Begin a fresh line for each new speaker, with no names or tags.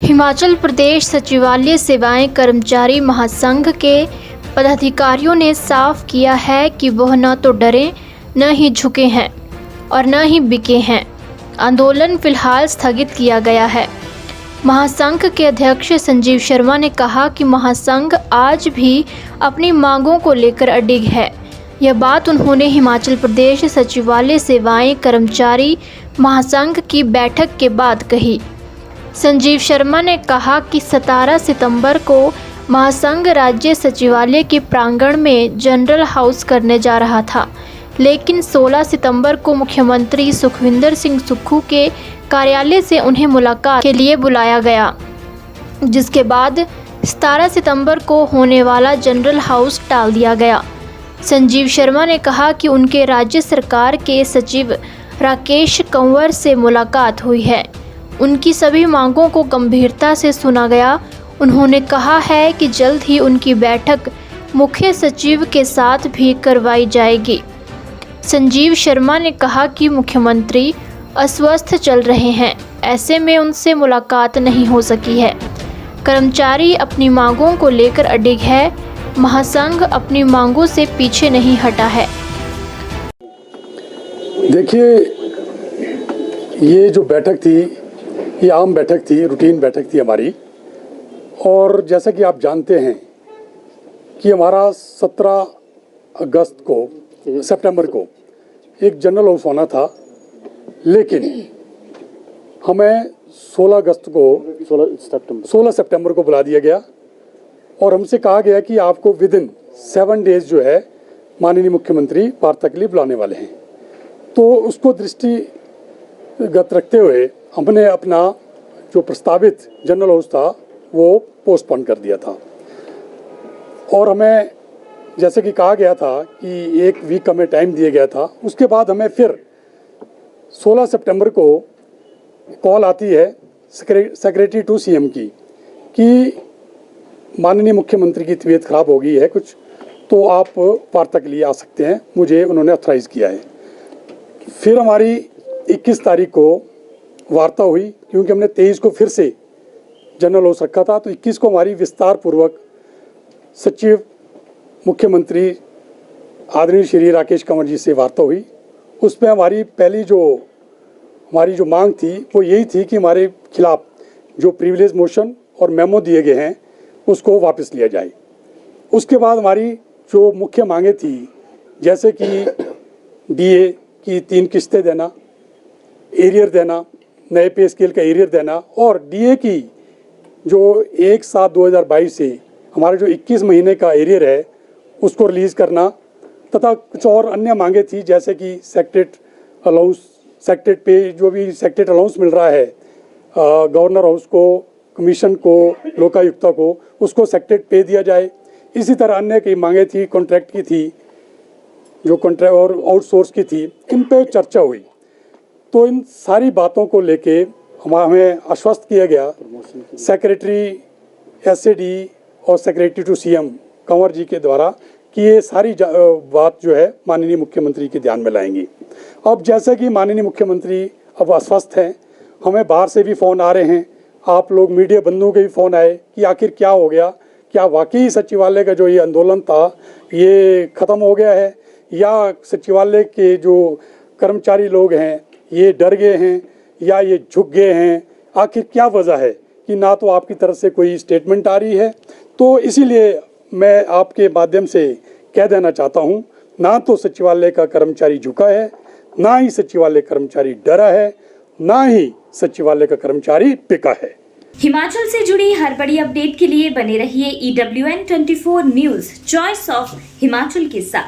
हिमाचल प्रदेश सचिवालय सेवाएं कर्मचारी महासंघ के पदाधिकारियों ने साफ किया है कि वह न तो डरे, न ही झुके हैं और न ही बिके हैं। आंदोलन फिलहाल स्थगित किया गया है। महासंघ के अध्यक्ष संजीव शर्मा ने कहा कि महासंघ आज भी अपनी मांगों को लेकर अडिग है। यह बात उन्होंने हिमाचल प्रदेश सचिवालय सेवाएं कर्मचारी महासंघ की बैठक के बाद कही। संजीव शर्मा ने कहा कि 17 सितंबर को महासंघ राज्य सचिवालय के प्रांगण में जनरल हाउस करने जा रहा था, लेकिन 16 सितंबर को मुख्यमंत्री सुखविंदर सिंह सुक्खू के कार्यालय से उन्हें मुलाकात के लिए बुलाया गया, जिसके बाद 17 सितंबर को होने वाला जनरल हाउस टाल दिया गया। संजीव शर्मा ने कहा कि उनके राज्य सरकार के सचिव राकेश कंवर से मुलाकात हुई है। उनकी सभी मांगों को गंभीरता से सुना गया। उन्होंने कहा है कि जल्द ही उनकी बैठक मुख्य सचिव के साथ भी करवाई जाएगी। संजीव शर्मा ने कहा कि मुख्यमंत्री अस्वस्थ चल रहे हैं, ऐसे में उनसे मुलाकात नहीं हो सकी है। कर्मचारी अपनी मांगों को लेकर अडिग है। महासंघ अपनी मांगों से पीछे नहीं हटा है।
देखिए, ये जो बैठक थी, ये आम बैठक थी, रूटीन बैठक थी हमारी। और जैसा कि आप जानते हैं कि हमारा 17 सितंबर को एक जनरल हाउस होना था, लेकिन हमें 16 सितंबर को बुला दिया गया और हमसे कहा गया कि आपको विदिन 7 डेज जो है माननीय मुख्यमंत्री वार्ता के लिए बुलाने वाले हैं। तो उसको दृष्टिगत रखते हुए हमने अपना जो प्रस्तावित जनरल हाउस था वो पोस्टपोन कर दिया था। और हमें जैसे कि कहा गया था कि 1 वीक का हमें टाइम दिया गया था। उसके बाद हमें फिर 16 सितंबर को कॉल आती है सेक्रेटरी टू सीएम की कि माननीय मुख्यमंत्री की तबीयत खराब हो गई है कुछ, तो आप वार्ता के लिए आ सकते हैं। मुझे उन्होंने ऑथराइज किया है। फिर हमारी 21 तारीख को वार्ता हुई, क्योंकि हमने 23 को फिर से जनरल हाउस रखा था। तो 21 को हमारी विस्तार पूर्वक सचिव मुख्यमंत्री आदरणीय श्री राकेश कंवर जी से वार्ता हुई। उसमें हमारी पहली जो मांग थी वो यही थी कि हमारे खिलाफ जो प्रिविलेज मोशन और मेमो दिए गए हैं उसको वापस लिया जाए। उसके बाद हमारी जो मुख्य मांगें थी, जैसे कि डीए की 3 किस्तें देना, एरियर देना, नए पे स्केल का एरियर देना, और डीए की जो 1/7/2022 से हमारा जो 21 महीने का एरियर है उसको रिलीज़ करना, तथा कुछ और अन्य मांगे थी, जैसे कि सेक्रेटरेट पे जो भी सेक्रेटरेट अलाउंस मिल रहा है गवर्नर हाउस को, कमीशन को, लोकायुक्ता को, उसको सेक्रेटरेट पे दिया जाए। इसी तरह अन्य कई मांगे थी, कॉन्ट्रैक्ट की थी, जो कॉन्ट्रैक्ट और आउटसोर्स की थी, इन पे चर्चा हुई। तो इन सारी बातों को लेके हमें आश्वस्त किया गया सेक्रेटरी एसएडी और सेक्रेटरी टू सीएम कंवर जी के द्वारा कि ये सारी बात जो है माननीय मुख्यमंत्री के ध्यान में लाएंगी। अब जैसे कि माननीय मुख्यमंत्री अब अस्वस्थ हैं, हमें बाहर से भी फ़ोन आ रहे हैं, आप लोग मीडिया बंधुओं के भी फ़ोन आए कि आखिर क्या हो गया, क्या वाकई सचिवालय का जो ये आंदोलन था ये ख़त्म हो गया है, या सचिवालय के जो कर्मचारी लोग हैं ये डर गए हैं, या ये झुक गए हैं। आखिर क्या वजह है कि ना तो आपकी तरफ से कोई स्टेटमेंट आ रही है। तो इसीलिए मैं आपके माध्यम से कह देना चाहता हूं, ना तो सचिवालय का कर्मचारी झुका है, ना ही सचिवालय कर्मचारी डरा है, ना ही सचिवालय का कर्मचारी बिका है।
हिमाचल से जुड़ी हर बड़ी अपडेट के लिए बने रहिए EWN24 news, choice of Himachal के साथ।